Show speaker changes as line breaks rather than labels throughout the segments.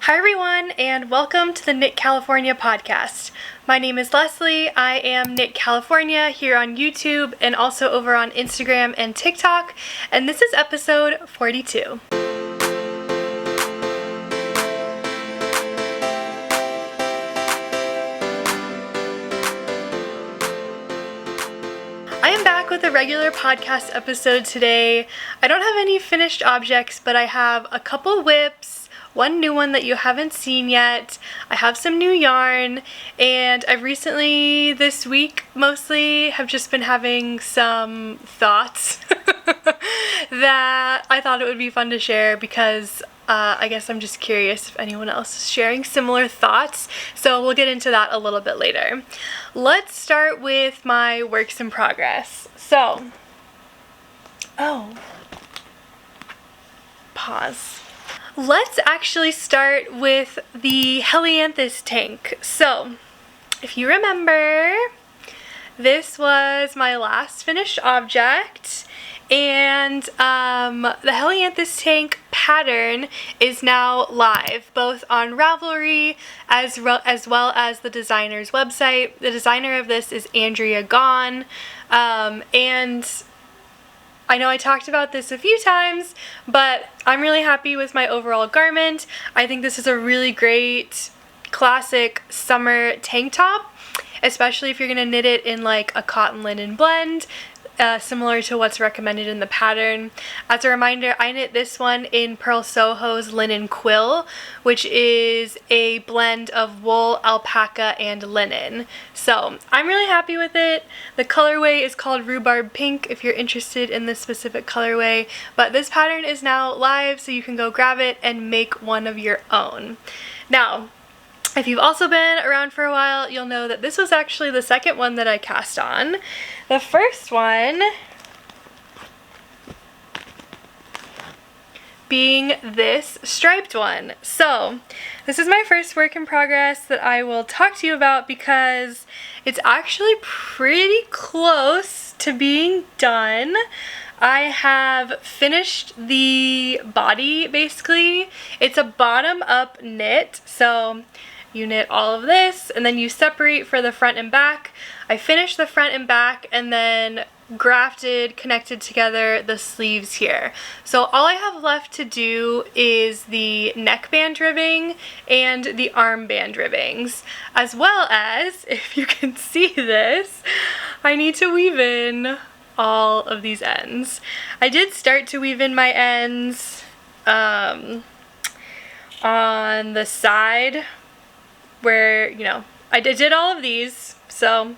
Hi everyone, and welcome to the Knit California podcast. My name is Leslie. I am Knit California here on YouTube and also over on Instagram and TikTok, and this is episode 42. I am back with a regular podcast episode today. I don't have any finished objects, but I have a couple whips, one new one that you haven't seen yet. I have some new yarn, and I've recently, this week mostly, have just been having some thoughts that I thought it would be fun to share because I guess I'm just curious if anyone else is sharing similar thoughts, so we'll get into that a little bit later. Let's start with my works in progress. So, pause. Let's actually start with the Helianthus Tank. So, if you remember, this was my last finished object, and the Helianthus Tank pattern is now live, both on Ravelry as well as the designer's website. The designer of this is Andrea Gahn, and I know I talked about this a few times, but I'm really happy with my overall garment. I think this is a really great classic summer tank top, especially if you're gonna knit it in like a cotton linen blend, similar to what's recommended in the pattern. As a reminder, I knit this one in Pearl Soho's linen quill, which is a blend of wool, alpaca, and linen. So I'm really happy with it. The colorway is called Rhubarb Pink if you're interested in this specific colorway, but this pattern is now live, so you can go grab it and make one of your own. Now, if you've also been around for a while, you'll know that this was actually the second one that I cast on. The first one being this striped one. So this is my first work in progress that I will talk to you about because it's actually pretty close to being done. I have finished the body, basically. It's a bottom-up knit, so you knit all of this and then you separate for the front and back. I finished the front and back and then connected together the sleeves here. So all I have left to do is the neckband ribbing and the armband ribbings, as well as, if you can see this, I need to weave in all of these ends. I did start to weave in my ends on the side where, you know, I did all of these, so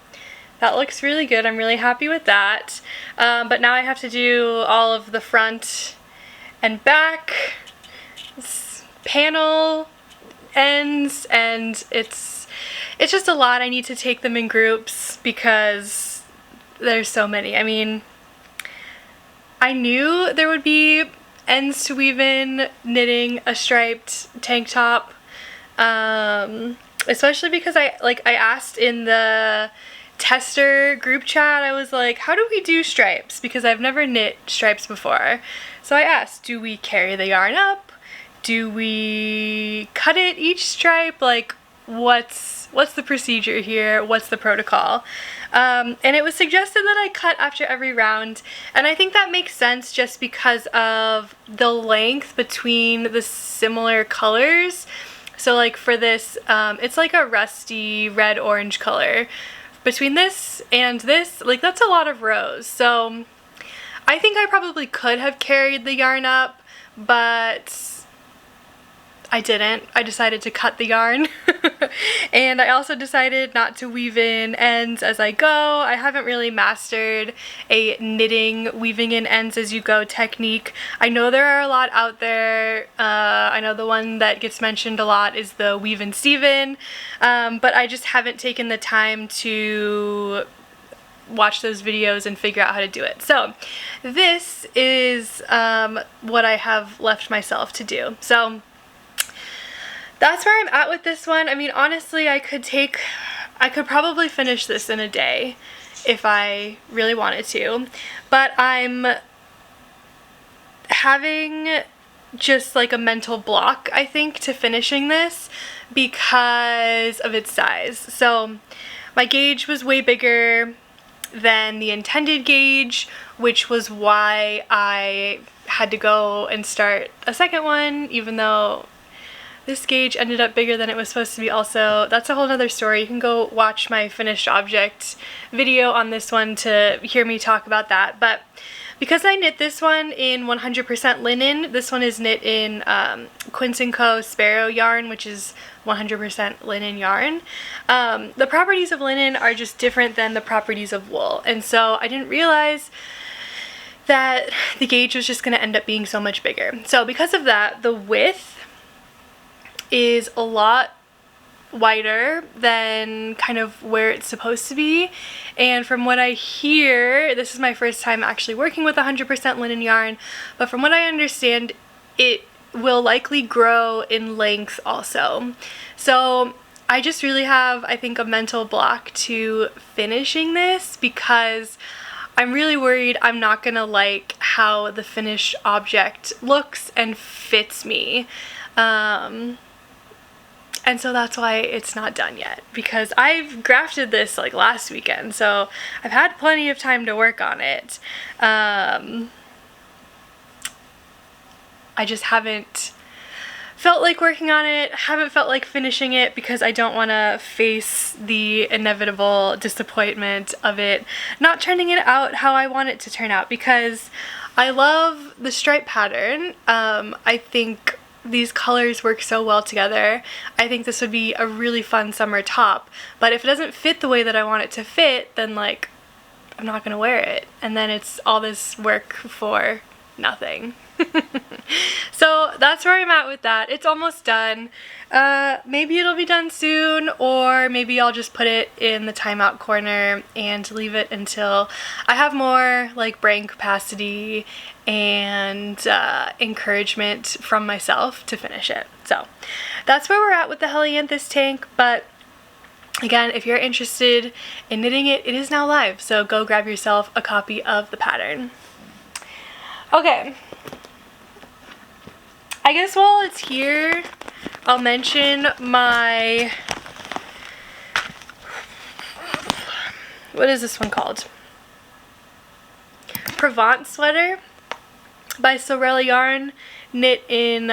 that looks really good. I'm really happy with that. But now I have to do all of the front and back panel ends, and it's just a lot. I need to take them in groups because there's so many. I mean, I knew there would be ends to weave in knitting a striped tank top, especially because I asked in the tester group chat, I was like, how do we do stripes? Because I've never knit stripes before. So I asked, do we carry the yarn up? Do we cut it each stripe? Like, what's the procedure here? What's the protocol? And it was suggested that I cut after every round, and I think that makes sense just because of the length between the similar colors. So like for this, it's like a rusty red-orange color. Between this and this, like, that's a lot of rows. So I think I probably could have carried the yarn up, but I didn't. I decided to cut the yarn. And I also decided not to weave in ends as I go. I haven't really mastered a knitting weaving in ends as you go technique. I know there are a lot out there. I know the one that gets mentioned a lot is the Weave and Steven, but I just haven't taken the time to watch those videos and figure out how to do it. So this is what I have left myself to do. So that's where I'm at with this one. I mean, honestly, I could probably finish this in a day if I really wanted to, but I'm having just like a mental block, I think, to finishing this because of its size. So my gauge was way bigger than the intended gauge, which was why I had to go and start a second one, even though this gauge ended up bigger than it was supposed to be also. That's a whole nother story. You can go watch my finished object video on this one to hear me talk about that. But because I knit this one in 100% linen, this one is knit in Quince & Co. Sparrow yarn, which is 100% linen yarn. The properties of linen are just different than the properties of wool, and so I didn't realize that the gauge was just going to end up being so much bigger. So because of that, the width is a lot wider than kind of where it's supposed to be, and from what I hear, this is my first time actually working with 100% linen yarn, but from what I understand, it will likely grow in length also. So I just really have, I think, a mental block to finishing this because I'm really worried I'm not gonna like how the finished object looks and fits me. And so that's why it's not done yet, because I've grafted this like last weekend, so I've had plenty of time to work on it. I just haven't felt like working on it, haven't felt like finishing it because I don't want to face the inevitable disappointment of it not turning it out how I want it to turn out, because I love the stripe pattern. I think these colors work so well together. I think this would be a really fun summer top, but if it doesn't fit the way that I want it to fit, then like I'm not gonna wear it, and then it's all this work for nothing. So that's where I'm at with that. It's almost done. Maybe it'll be done soon, or maybe I'll just put it in the timeout corner and leave it until I have more like brain capacity and encouragement from myself to finish it. So that's where we're at with the Helianthus Tank, but again, if you're interested in knitting it, it is now live, so go grab yourself a copy of the pattern. Okay, I guess while it's here, I'll mention my, what is this one called? Provence Sweater by Sorella Yarn, knit in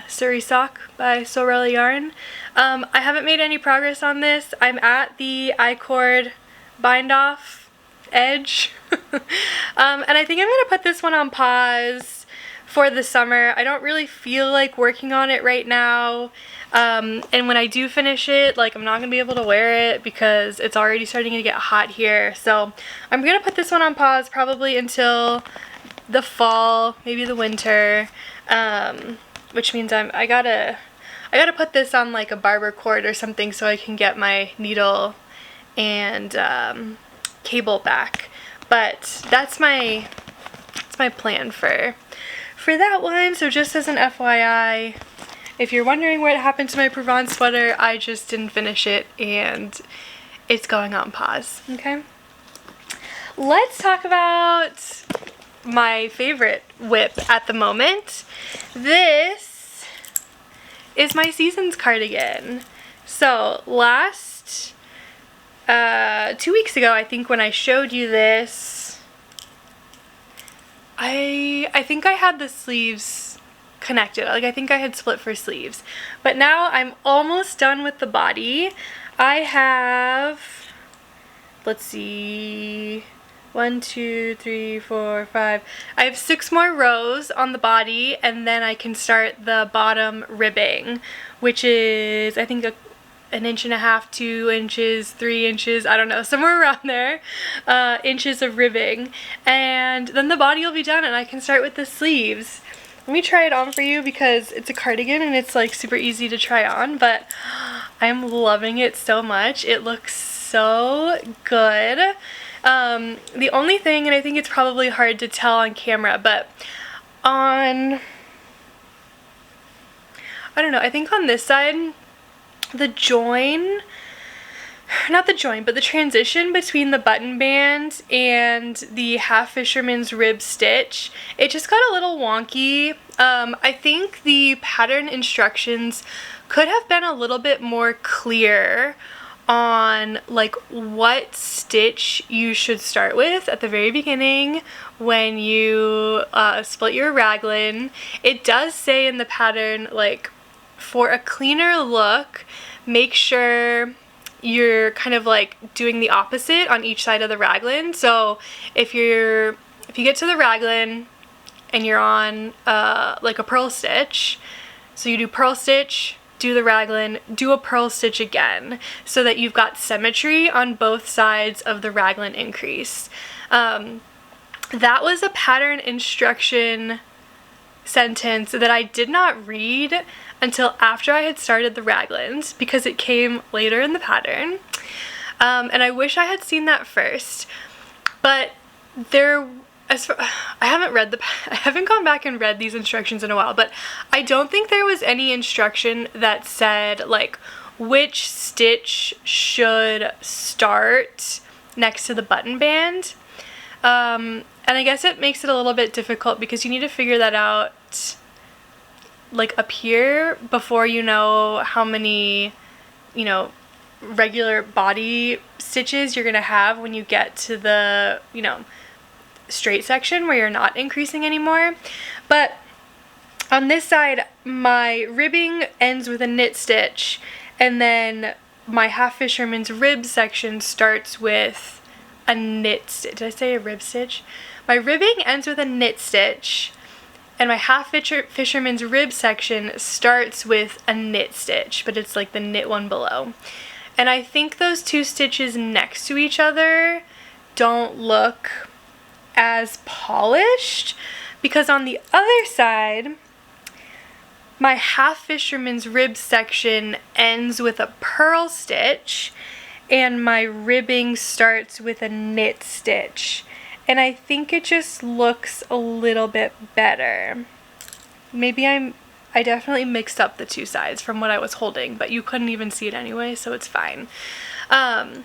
Surrey Sock by Sorella Yarn. I haven't made any progress on this. I'm at the I-cord bind off edge. And I think I'm going to put this one on pause for the summer. I don't really feel like working on it right now. And when I do finish it, like I'm not going to be able to wear it because it's already starting to get hot here. So I'm going to put this one on pause probably until the fall, maybe the winter, which means I gotta put this on like a barber cord or something so I can get my needle and cable back. But that's my plan for that one. So just as an FYI, if you're wondering what happened to my Provence sweater, I just didn't finish it and it's going on pause. Okay, let's talk about my favorite whip at the moment. This is my Seasons cardigan. So last 2 weeks ago, I think, when I showed you this, I think I had the sleeves connected. Like I think I had split for sleeves, but now I'm almost done with the body. I have, let's see, 1, 2, 3, 4, 5. I have 6 more rows on the body, and then I can start the bottom ribbing, which is I think an inch and a half, 2 inches, 3 inches, I don't know, somewhere around there, inches of ribbing, and then the body will be done and I can start with the sleeves. Let me try it on for you because it's a cardigan and it's like super easy to try on, but I'm loving it so much. It looks so good. The only thing, and I think it's probably hard to tell on camera, but on, I don't know, I think on this side, the join not the joint, but the transition between the button band and the half fisherman's rib stitch, it just got a little wonky. I think the pattern instructions could have been a little bit more clear on like what stitch you should start with at the very beginning when you split your raglan. It does say in the pattern, like, for a cleaner look, make sure you're kind of like doing the opposite on each side of the raglan. So if you get to the raglan and you're on like a purl stitch, so you do purl stitch, do the raglan, do a purl stitch again, so that you've got symmetry on both sides of the raglan increase. That was a pattern instruction sentence that I did not read until after I had started the raglans, because it came later in the pattern, and I wish I had seen that first. But I haven't gone back and read these instructions in a while, but I don't think there was any instruction that said like which stitch should start next to the button band. And I guess it makes it a little bit difficult because you need to figure that out like up here before you know how many, you know, regular body stitches you're gonna have when you get to the, you know, straight section where you're not increasing anymore. But on this side, my ribbing ends with a knit stitch, and then my half fisherman's rib section starts with a knit stitch. Did I say a rib stitch? My ribbing ends with a knit stitch, and my half fisherman's rib section starts with a knit stitch, but it's like the knit one below. And I think those two stitches next to each other don't look as polished, because on the other side, my half fisherman's rib section ends with a purl stitch and my ribbing starts with a knit stitch, and I think it just looks a little bit better. Maybe I definitely mixed up the two sides from what I was holding, but you couldn't even see it anyway, so it's fine. And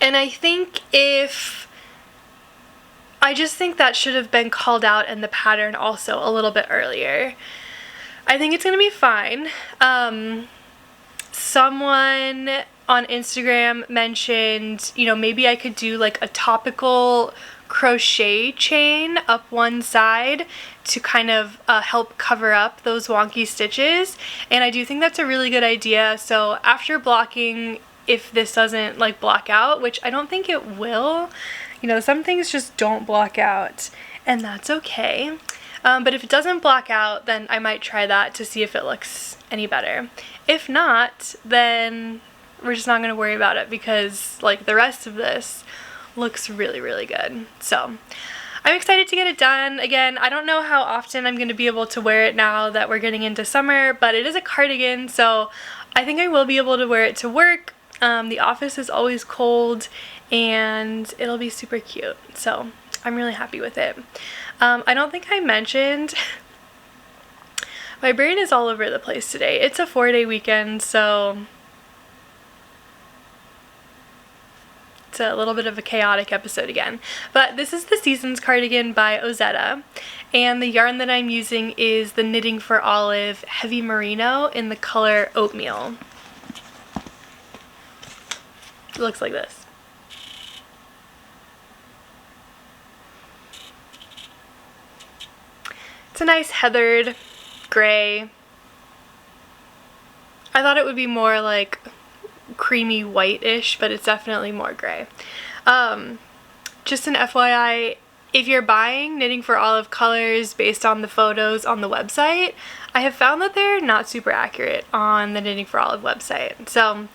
I think I just think that should have been called out in the pattern also a little bit earlier. I think it's gonna be fine. Someone on Instagram mentioned, you know, maybe I could do like a topical crochet chain up one side to kind of help cover up those wonky stitches, and I do think that's a really good idea. So after blocking, if this doesn't like block out, which I don't think it will, you know, some things just don't block out, and that's okay. But if it doesn't block out, then I might try that to see if it looks any better. If not, then we're just not going to worry about it, because like the rest of this looks really, really good. So I'm excited to get it done. Again, I don't know how often I'm going to be able to wear it now that we're getting into summer, but it is a cardigan, so I think I will be able to wear it to work. The office is always cold, and it'll be super cute, so I'm really happy with it. I don't think I mentioned, my brain is all over the place today. It's a 4-day weekend, so it's a little bit of a chaotic episode again. But this is the Seasons cardigan by Ozetta, and the yarn that I'm using is the Knitting for Olive Heavy Merino in the color Oatmeal. It looks like this. It's a nice heathered gray. I thought it would be more like creamy white-ish, but it's definitely more gray. Just an FYI, if you're buying Knitting for Olive colors based on the photos on the website, I have found that they're not super accurate on the Knitting for Olive website. So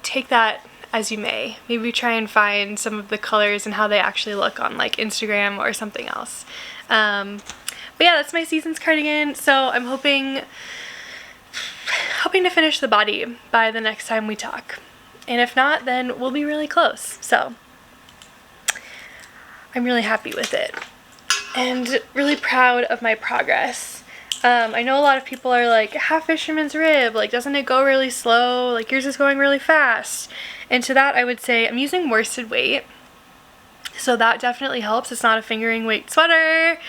take that as you may. Maybe try and find some of the colors and how they actually look on like Instagram or something else. But yeah, that's my Seasons cardigan. So I'm hoping to finish the body by the next time we talk. And if not, then we'll be really close. So I'm really happy with it and really proud of my progress. I know a lot of people are like, half fisherman's rib, like doesn't it go really slow? Like yours is going really fast. And to that I would say I'm using worsted weight. So that definitely helps. It's not a fingering weight sweater.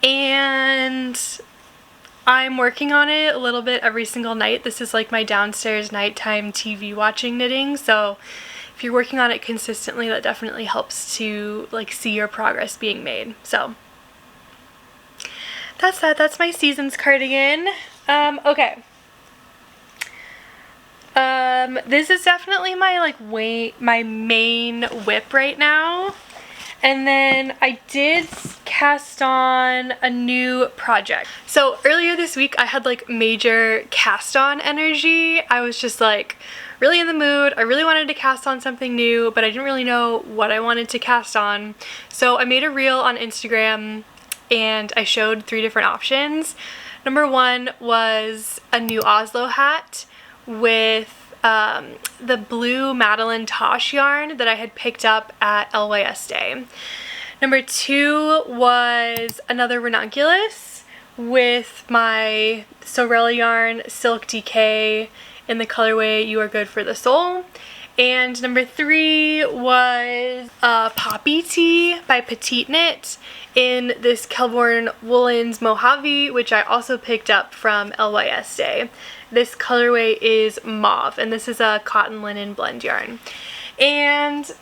And I'm working on it a little bit every single night. This is like my downstairs nighttime TV watching knitting. So if you're working on it consistently, that definitely helps to like see your progress being made. So that's that. That's my season's cardigan. Okay. This is definitely my like my main whip right now. And then I did cast on a new project. So earlier this week I had like major cast on energy. I was just like really in the mood. I really wanted to cast on something new, but I didn't really know what I wanted to cast on. So I made a reel on Instagram and I showed 3 different options. Number 1 was a new Oslo hat with the blue Madeline Tosh yarn that I had picked up at LYS Day. Number 2 was another Ranunculus with my Sorella yarn Silk DK in the colorway You Are Good for the Soul. And number 3 was a poppy tee by Petite Knit in this Kelborn Woolens Mojave, which I also picked up from LYS Day. This colorway is mauve, and this is a cotton linen blend yarn. And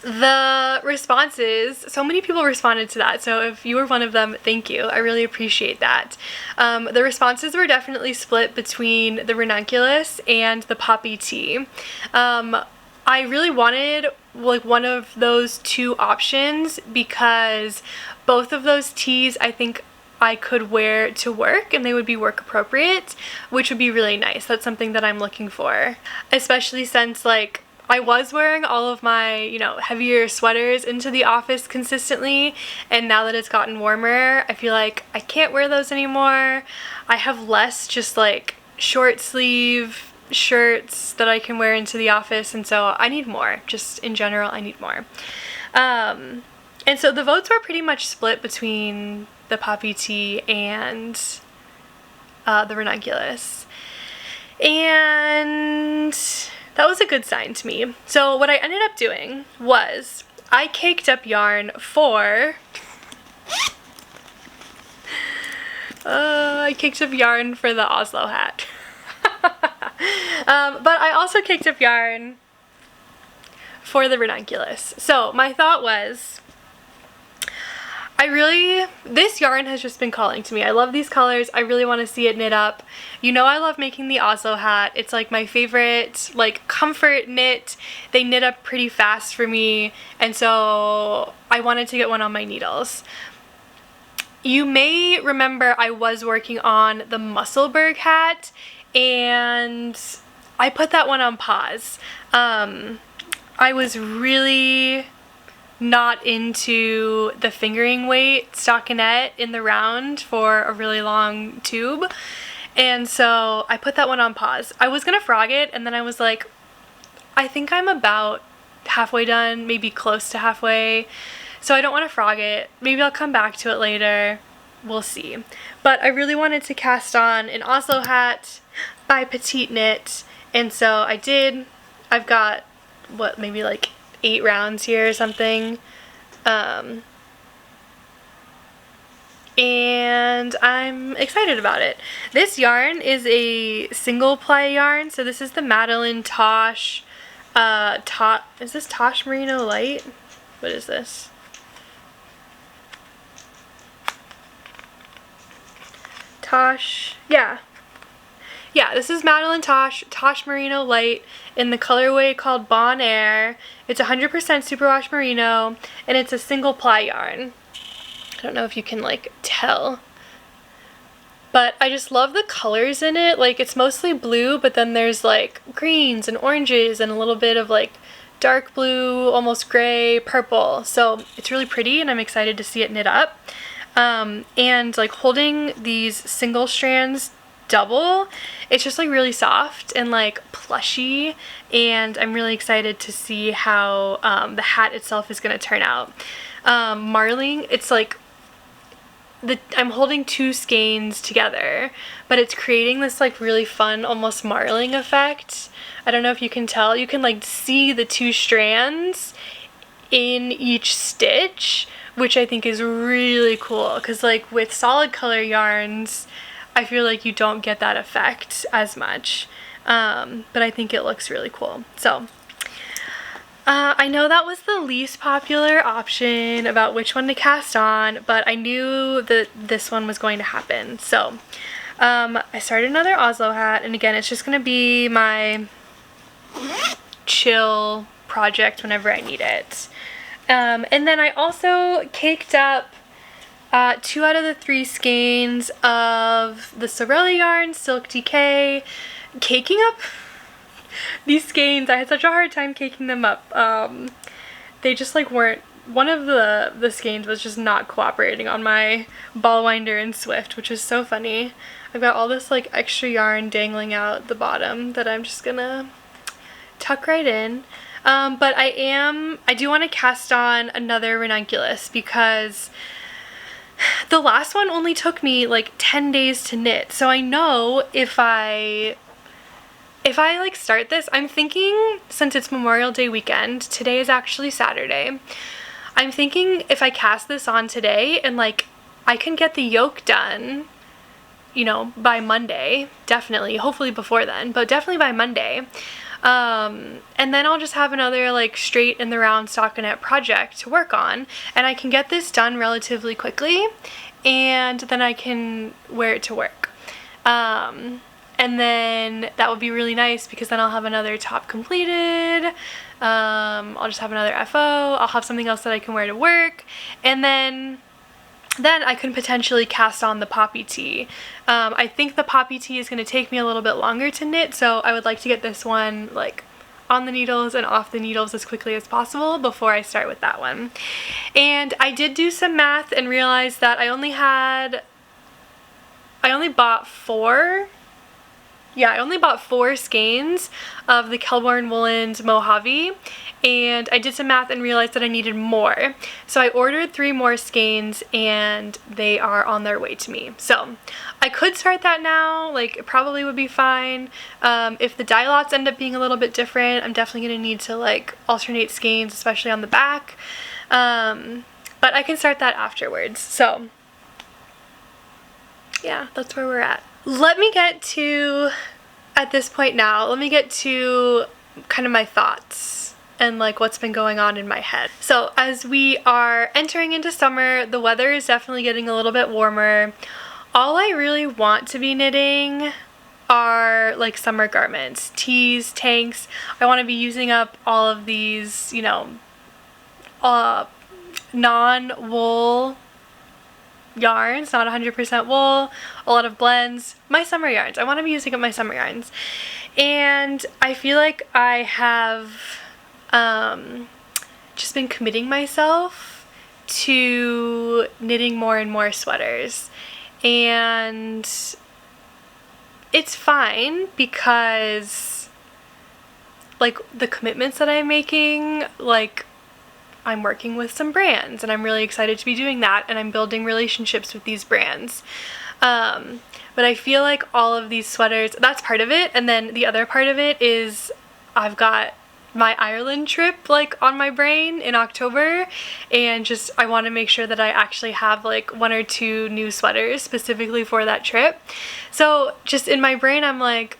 the responses, so many people responded to that, so if you were one of them, thank you. I really appreciate that. The responses were definitely split between the Ranunculus and the poppy tee. I really wanted like one of those 2 options because both of those tees I think I could wear to work and they would be work appropriate, which would be really nice. That's something that I'm looking for, especially since like I was wearing all of my, you know, heavier sweaters into the office consistently, and now that it's gotten warmer, I feel like I can't wear those anymore. I have less just like short sleeve shirts that I can wear into the office, and so I need more. Just in general, I need more. And so the votes were pretty much split between the poppy tee and the Ranunculus. And that was a good sign to me. So what I ended up doing was I caked up yarn for the Oslo Hat. But I also caked up yarn for the Ranunculus. So my thought was, this yarn has just been calling to me. I love these colors. I really want to see it knit up. You know I love making the Oslo Hat. It's like my favorite like comfort knit. They knit up pretty fast for me, and so I wanted to get one on my needles. You may remember I was working on the Musselburgh hat and I put that one on pause. I was really not into the fingering weight stockinette in the round for a really long tube, and so I put that one on pause. I was gonna frog it, and then I was like, I think I'm about halfway done, maybe close to halfway, so I don't want to frog it. Maybe I'll come back to it later, we'll see. But I really wanted to cast on an Oslo Hat by Petite Knit, and so I did. I've got what, maybe like 8 rounds here or something, and I'm excited about it. This yarn is a single ply yarn, so this is the Madeline Tosh, is this Tosh Merino Light? What is this? Tosh, yeah, this is Madeline Tosh Merino Light in the colorway called Bon Air. It's 100% superwash merino, and it's a single ply yarn. I don't know if you can like tell, but I just love the colors in it. Like, it's mostly blue, but then there's like greens and oranges and a little bit of like dark blue, almost gray, purple. So it's really pretty, and I'm excited to see it knit up. And like holding these single strands double, it's just like really soft and like plushy, and I'm really excited to see how the hat itself is going to turn out. Marling, it's like I'm holding two skeins together, but it's creating this like really fun, almost marling effect. I don't know if you can tell. You can like see the two strands in each stitch, which I think is really cool, because like with solid color yarns, I feel like you don't get that effect as much, but I think it looks really cool. So I know that was the least popular option about which one to cast on, but I knew that this one was going to happen. So I started another Oslo hat, and again, it's just going to be my chill project whenever I need it. And then I also caked up 2 out of the 3 skeins of the Sorelli yarn, Silk Decay. Caking up these skeins, I had such a hard time caking them up. They just like weren't, one of the skeins was just not cooperating on my ball winder and Swift, which is so funny. I've got all this like extra yarn dangling out the bottom that I'm just gonna tuck right in. But I do want to cast on another Ranunculus, because the last one only took me like 10 days to knit. So I know if I like start this, I'm thinking, since it's Memorial Day weekend, today is actually Saturday, I'm thinking if I cast this on today and like I can get the yoke done, you know, by Monday, definitely, hopefully before then, but definitely by Monday. And then I'll just have another like straight in the round stockinette project to work on, and I can get this done relatively quickly, and then I can wear it to work. And then that would be really nice, because then I'll have another top completed. I'll just have another FO. I'll have something else that I can wear to work, and then I can potentially cast on the poppy tee. I think the poppy tee is going to take me a little bit longer to knit, so I would like to get this one like on the needles and off the needles as quickly as possible before I start with that one. And I did do some math and realized that I only bought 4. Yeah, I only bought 4 skeins of the Kelborn Woolens Mojave, and I did some math and realized that I needed more. So I ordered 3 more skeins, and they are on their way to me. So I could start that now, like it probably would be fine. If the dye lots end up being a little bit different, I'm definitely going to need to like alternate skeins, especially on the back. But I can start that afterwards. So yeah, that's where we're at. Let me get to, at this point now, let me get to kind of my thoughts and like what's been going on in my head. So as we are entering into summer, the weather is definitely getting a little bit warmer. All I really want to be knitting are like summer garments, tees, tanks. I want to be using up all of these, you know, non-wool yarns, not 100% wool, a lot of blends, my summer yarns. I want to be using up my summer yarns, and I feel like I have just been committing myself to knitting more and more sweaters, and it's fine because like the commitments that I'm making, like I'm working with some brands and I'm really excited to be doing that, and I'm building relationships with these brands. But I feel like all of these sweaters, that's part of it, and then the other part of it is I've got my Ireland trip like on my brain in October, and just I want to make sure that I actually have like 1 or 2 new sweaters specifically for that trip. So just in my brain I'm like,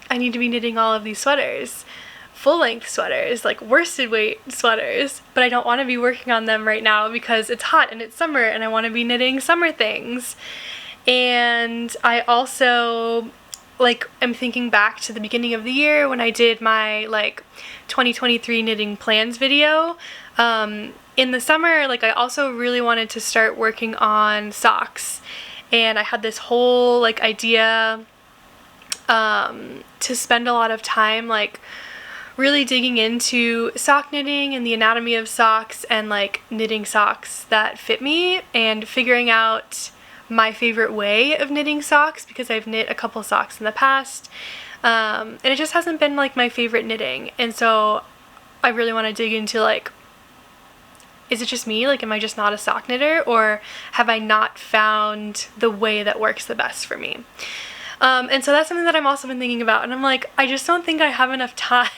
I need to be knitting all of these sweaters. Full-length sweaters, like worsted weight sweaters, but I don't want to be working on them right now because it's hot and it's summer and I want to be knitting summer things. And I also like I'm thinking back to the beginning of the year when I did my like 2023 knitting plans video. In the summer, like I also really wanted to start working on socks, and I had this whole like idea to spend a lot of time like really digging into sock knitting and the anatomy of socks and like knitting socks that fit me and figuring out my favorite way of knitting socks, because I've knit a couple socks in the past, and it just hasn't been like my favorite knitting, and so I really want to dig into like is it just me? Like, am I just not a sock knitter, or have I not found the way that works the best for me? And so that's something that I'm also been thinking about, and I'm like, I just don't think I have enough time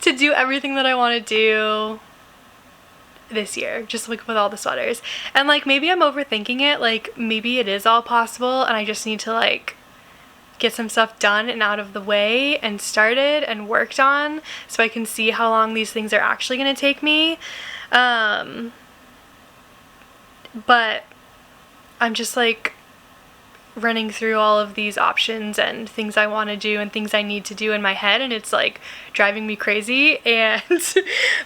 to do everything that I want to do this year, just like with all the sweaters. And like, maybe I'm overthinking it, like maybe it is all possible and I just need to like get some stuff done and out of the way and started and worked on so I can see how long these things are actually going to take me. But I'm just like running through all of these options and things I want to do and things I need to do in my head, and it's like driving me crazy and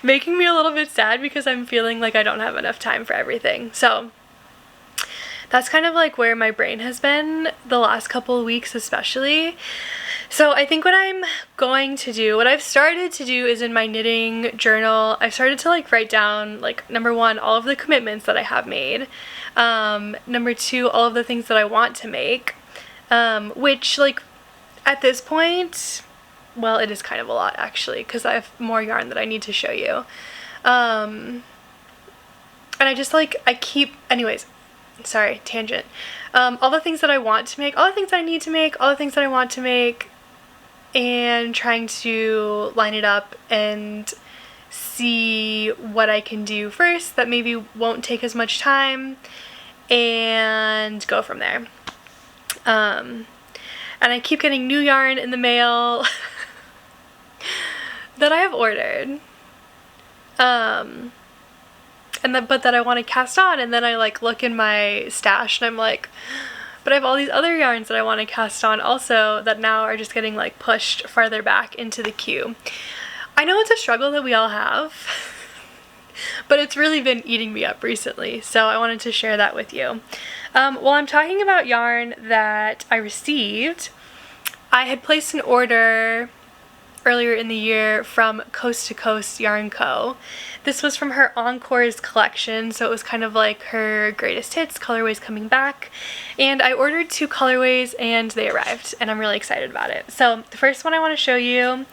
making me a little bit sad because I'm feeling like I don't have enough time for everything. So that's kind of like where my brain has been the last couple of weeks especially. So I think what I'm going to do, what I've started to do is in my knitting journal, I've started to like write down like, number one, all of the commitments that I have made. Number two, all of the things that I want to make, which like at this point, well, it is kind of a lot actually, because I have more yarn that I need to show you. And I just like, anyways, sorry, tangent. All the things that I want to make, all the things that I need to make, all the things that I want to make, and trying to line it up and see what I can do first that maybe won't take as much time and go from there. And I keep getting new yarn in the mail that I have ordered. But that I want to cast on, and then I like look in my stash and I'm like, but I have all these other yarns that I want to cast on also that now are just getting like pushed farther back into the queue. I know it's a struggle that we all have, but it's really been eating me up recently, so I wanted to share that with you. While I'm talking about yarn that I received, I had placed an order earlier in the year from Coast to Coast Yarn Co. This was from her Encores collection, so it was kind of like her greatest hits, colorways coming back. And I ordered 2 colorways and they arrived, and I'm really excited about it. So the first one I want to show you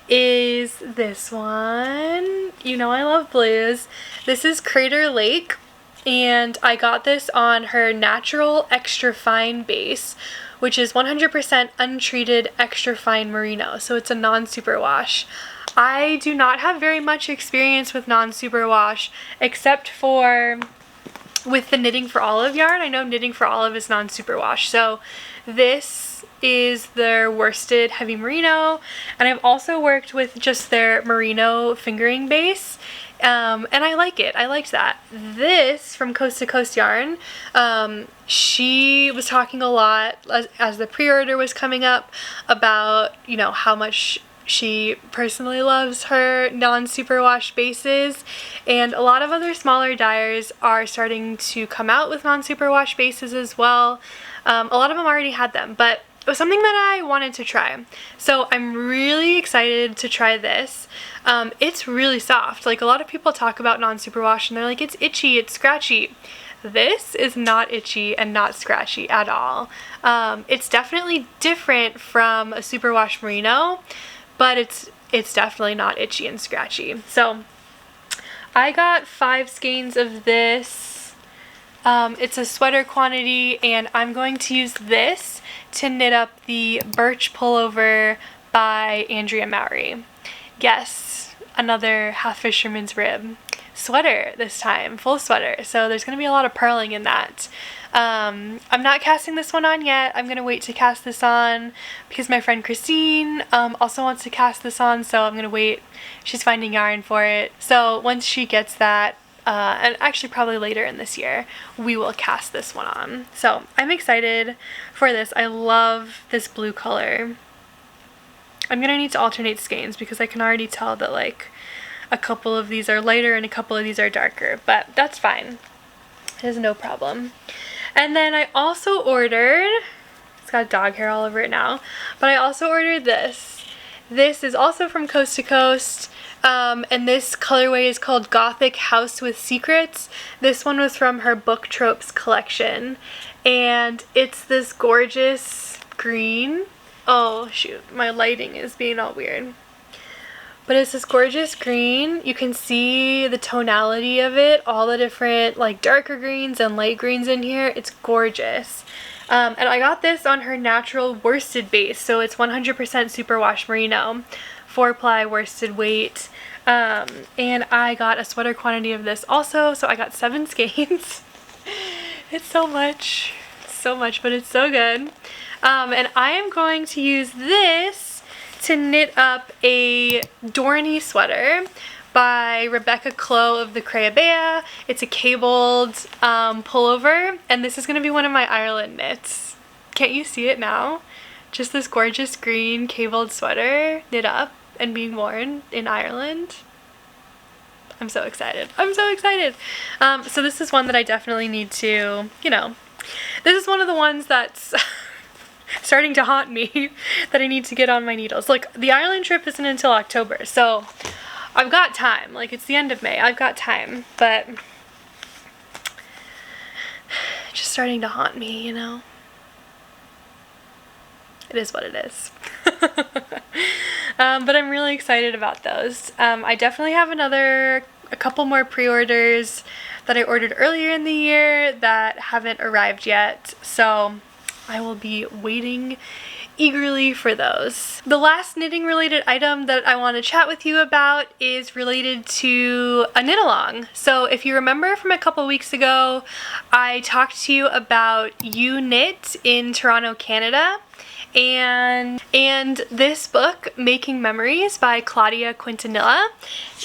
is this one. You know I love blues. This is Crater Lake, and I got this on her natural extra fine base, which is 100% untreated extra fine merino, so it's a non-superwash. I do not have very much experience with non-superwash, except for with the Knitting for Olive yarn. I know Knitting for Olive is non-superwash, so this is their worsted heavy merino, and I've also worked with just their merino fingering base, and I like it. I liked that. This from Coast to Coast Yarn, she was talking a lot as the pre-order was coming up about, you know, how much she personally loves her non-superwash bases, and a lot of other smaller dyers are starting to come out with non-superwash bases as well. A lot of them already had them, but it was something that I wanted to try. So I'm really excited to try this. It's really soft. Like, a lot of people talk about non-superwash and they're like, it's itchy, it's scratchy. This is not itchy and not scratchy at all. It's definitely different from a superwash merino, but it's definitely not itchy and scratchy. So I got 5 skeins of this. It's a sweater quantity, and I'm going to use this to knit up the Birch Pullover by Andrea Mowry. Yes, another half fisherman's rib sweater this time, full sweater, so there's going to be a lot of purling in that. I'm not casting this one on yet. I'm going to wait to cast this on because my friend Christine also wants to cast this on, so I'm going to wait. She's finding yarn for it, so once she gets that, and actually probably later in this year, we will cast this one on. So I'm excited for this. I love this blue color. I'm going to need to alternate skeins because I can already tell that like a couple of these are lighter and a couple of these are darker, but that's fine. It is no problem. And then I also ordered, it's got dog hair all over it now, but I also ordered this. This is also from Coast to Coast, and this colorway is called Gothic House with Secrets. This one was from her Book Tropes collection, and it's this gorgeous green. Oh shoot, my lighting is being all weird. But it's this gorgeous green. You can see the tonality of it, all the different like darker greens and light greens in here. It's gorgeous. And I got this on her natural worsted base, so it's 100% superwash merino, 4-ply worsted weight. And I got a sweater quantity of this also, so I got 7 skeins. It's so much, but it's so good. And I am going to use this to knit up a Dorney sweater by Rebecca Clow of the Crayabea. It's a cabled pullover, and this is going to be one of my Ireland knits. Can't you see it now? Just this gorgeous green cabled sweater knit up and being worn in Ireland. I'm so excited. I'm so excited. So this is one that I definitely need to, you know, this is one of the ones that's starting to haunt me that I need to get on my needles. Like, the Ireland trip isn't until October, so I've got time. Like, it's the end of May. I've got time, but just starting to haunt me, you know? It is what it is. But I'm really excited about those. I definitely have a couple more pre-orders that I ordered earlier in the year that haven't arrived yet, so I will be waiting eagerly for those. The last knitting related item that I want to chat with you about is related to a knit along. So if you remember from a couple weeks ago, I talked to you about Ewe Knit in Toronto, Canada, and this book, Making Memories by Claudia Quintanilla.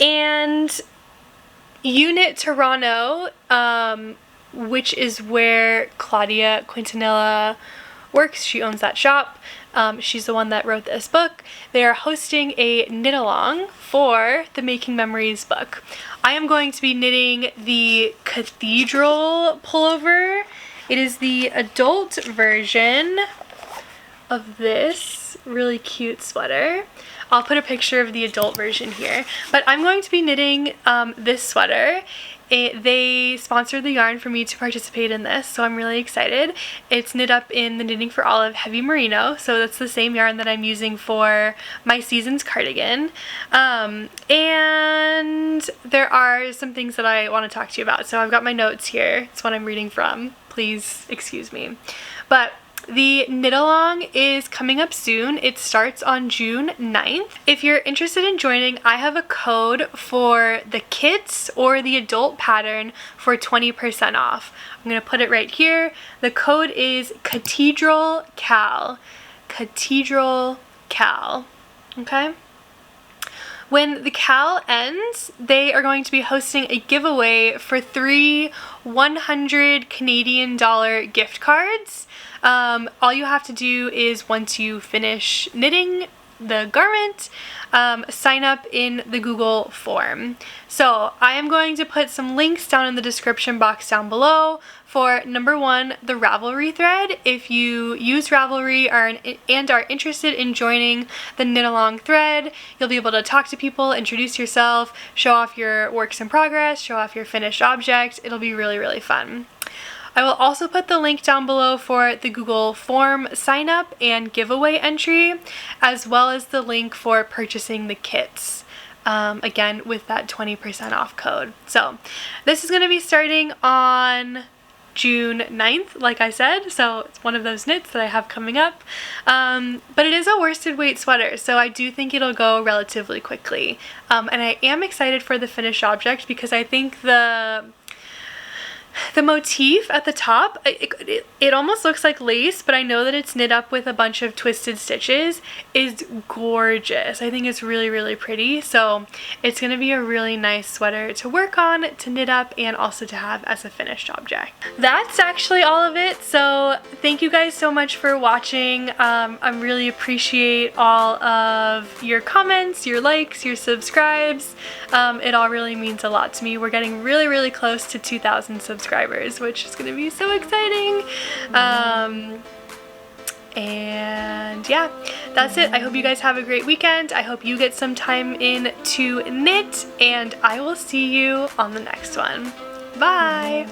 And Ewe Knit Toronto, which is where Claudia Quintanilla works. She owns that shop. She's the one that wrote this book. They are hosting a knit along for the Making Memories book. I am going to be knitting the Catedral pullover. It is the adult version of this really cute sweater. I'll put a picture of the adult version here. But I'm going to be knitting this sweater. They sponsored the yarn for me to participate in this, so I'm really excited. It's knit up in the Knitting for Olive Heavy Merino, so that's the same yarn that I'm using for my season's cardigan. And there are some things that I want to talk to you about, so I've got my notes here. It's what I'm reading from. Please excuse me. But the knit along is coming up soon. It starts on June 9th. If you're interested in joining, I have a code for the kits or the adult pattern for 20% off. I'm going to put it right here. The code is Catedral Cal. Catedral Cal. Okay? When the Cal ends, they are going to be hosting a giveaway for 3 $100 Canadian gift cards. All you have to do is, once you finish knitting the garment, sign up in the Google form. So I am going to put some links down in the description box down below for number 1, the Ravelry thread. If you use Ravelry and are interested in joining the knit along thread, you'll be able to talk to people, introduce yourself, show off your works in progress, show off your finished object. It'll be really, really fun. I will also put the link down below for the Google form sign up and giveaway entry, as well as the link for purchasing the kits, again with that 20% off code. So this is going to be starting on June 9th, like I said, so it's one of those knits that I have coming up. But it is a worsted weight sweater, so I do think it'll go relatively quickly. And I am excited for the finished object because I think the motif at the top, it almost looks like lace, but I know that it's knit up with a bunch of twisted stitches, is gorgeous. I think it's really, really pretty. So it's going to be a really nice sweater to work on, to knit up, and also to have as a finished object. That's actually all of it. So thank you guys so much for watching. I really appreciate all of your comments, your likes, your subscribes. It all really means a lot to me. We're getting really, really close to 2,000 subscribers, which is going to be so exciting. And yeah, that's it. I hope you guys have a great weekend. I hope you get some time in to knit, and I will see you on the next one. Bye!